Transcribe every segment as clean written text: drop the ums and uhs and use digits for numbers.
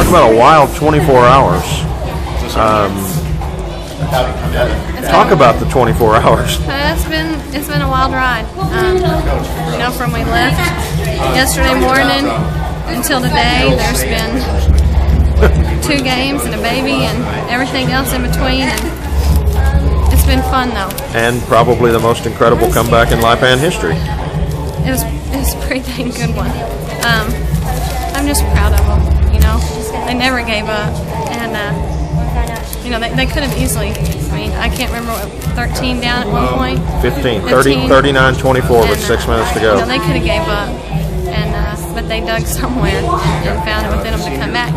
about a wild 24 hours. Talk about the 24 hours. It's been a wild ride. You know, from we left yesterday morning until today, there's been 2 games and a baby and everything else in between. And it's been fun though. And probably the most incredible comeback in Lipan history. It was a pretty dang good one. I'm just proud of them. You know, they never gave up, and you know, they could have easily. I mean, I can't remember what, 13 down at one point. 15, 39-24 with 6 minutes to go. You know, they could have gave up, and but they dug somewhere and found it within them to come back.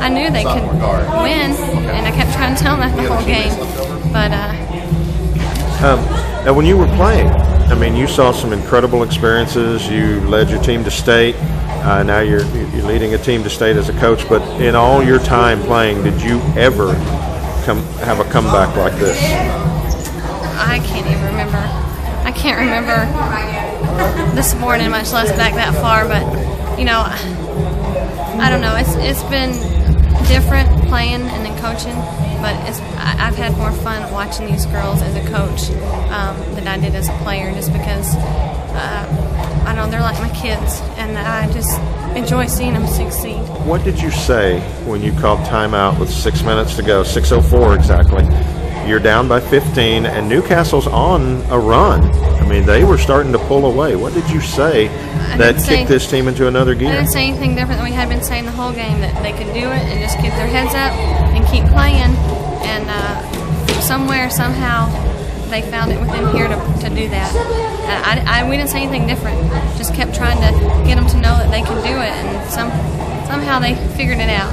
I knew they could win, and I kept trying to tell them that the whole game. But and when you were playing, I mean, you saw some incredible experiences. You led your team to state. Now you're leading a team to state as a coach. But in all your time playing, did you ever have a comeback like this? I can't even remember. I can't remember this morning, much less back that far. But you know, I don't know. It's been different playing and then coaching. But I've had more fun watching these girls as a coach than I did as a player, just because I don't know, they're like my kids, and I just enjoy seeing them succeed. What did you say when you called timeout with 6 minutes to go, 6:04 exactly? You're down by 15, and Newcastle's on a run. I mean, they were starting to pull away. What did you say that kicked this team into another gear? I didn't say anything different than we had been saying the whole game, that they could do it and just keep their heads up and keep playing. And somewhere, somehow, they found it within here to do that. We didn't say anything different. Just kept trying to get them to know that they can do it, and somehow they figured it out.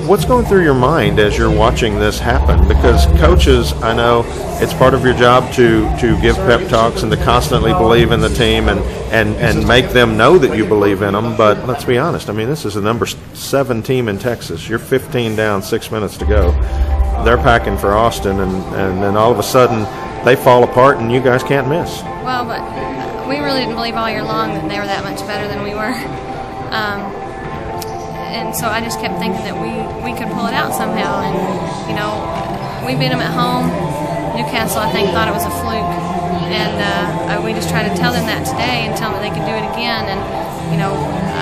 What's going through your mind as you're watching this happen? Because coaches, I know it's part of your job to give pep talks and to constantly believe in the team and make them know that you believe in them. But let's be honest, I mean, this is the number 7 team in Texas. You're 15 down, 6 minutes to go. They're packing for Austin, and then all of a sudden they fall apart and you guys can't miss. Well, but we really didn't believe all year long that they were that much better than we were. And so I just kept thinking that we could pull it out somehow. And, you know, we beat them at home. Newcastle, I think, thought it was a fluke. And we just tried to tell them that today and tell them that they could do it again. And, you know,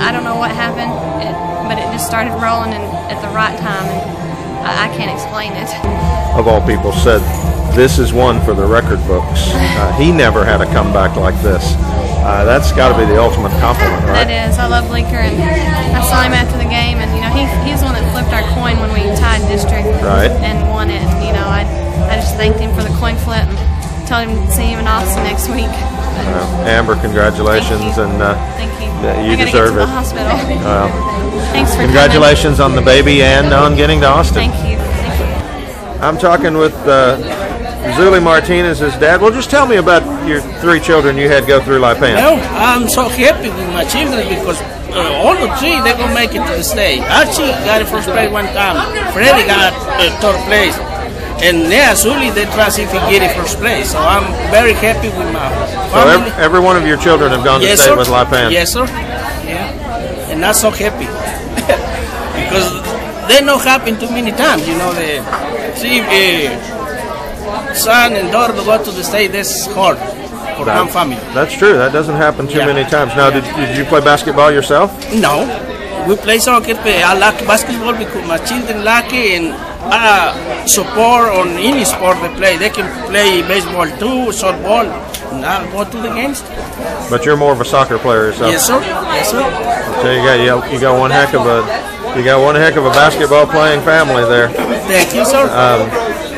I don't know what happened, but it just started rolling at the right time. And I can't explain it. Of all people said, this is one for the record books. He never had a comeback like this. That's got to be the ultimate compliment, right? That is. I love Bleeker, and I saw him after the game, and you know he's the one that flipped our coin when we tied district and won it. And you know I just thanked him for the coin flip and told him to see him in Austin next week. Amber, congratulations, and thank you. You deserve it. I gotta get to the hospital. Thanks for congratulations coming. on the baby and on getting to Austin. Thank you. Thank you. I'm talking with Zuli Martinez's dad. Well, just tell me about your 3 children you had go through Lipan. Well, I'm so happy with my children because all the 3, they're going to make it to the state. Archie got the first place one time. Freddie got 3rd place. And Zuli, they try to see if he get it first place. So I'm very happy with my family. So every one of your children have gone to state with Lipan? Yes, sir. Yeah. And I'm so happy. Because they not happen too many times, you know. Son and daughter to go to the state, that's hard for one family. That's true. That doesn't happen too many times. Now, did you play basketball yourself? No. We play soccer. I like basketball because my children like it, and I support on any sport they play. They can play baseball too, softball, and I'll go to the games. But you're more of a soccer player yourself. Yes, sir. Yes, sir. So you got one heck of a basketball playing family there. Thank you, sir.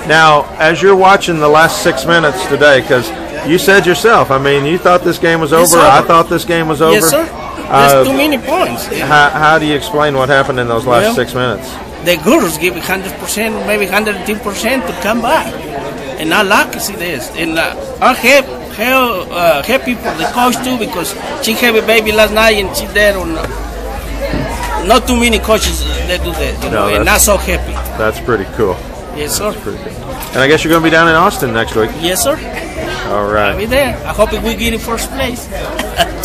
Now, as you're watching the last 6 minutes today, because you said yourself, I mean, you thought this game was over. Yes, I thought this game was over. Yes, sir. There's too many points. How do you explain what happened in those last 6 minutes? The girls give 100%, maybe 110% to come back. And I like to see this. And I'm happy for the coach, too, because she had a baby last night and she's there. Not too many coaches that do that, you know, and I'm so happy. That's pretty cool. Yes, sir. And I guess you're going to be down in Austin next week. Yes, sir. All right. I'll be there. I hope we get in first place.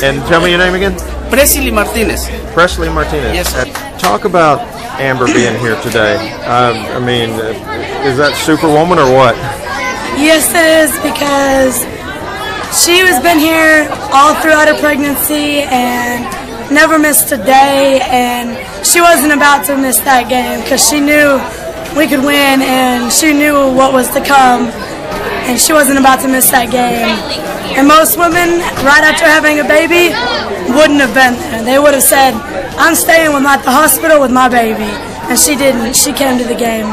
And tell me your name again. Presley Martinez. Presley Martinez. Yes, sir. Talk about Amber being here today. I mean, is that Superwoman or what? Yes, it is, because she has been here all throughout her pregnancy and never missed a day, and she wasn't about to miss that game because she knew we could win and she knew what was to come, and she wasn't about to miss that game. And most women, right after having a baby, wouldn't have been there. They would have said, I'm staying at the hospital with my baby. And she didn't. She came to the game.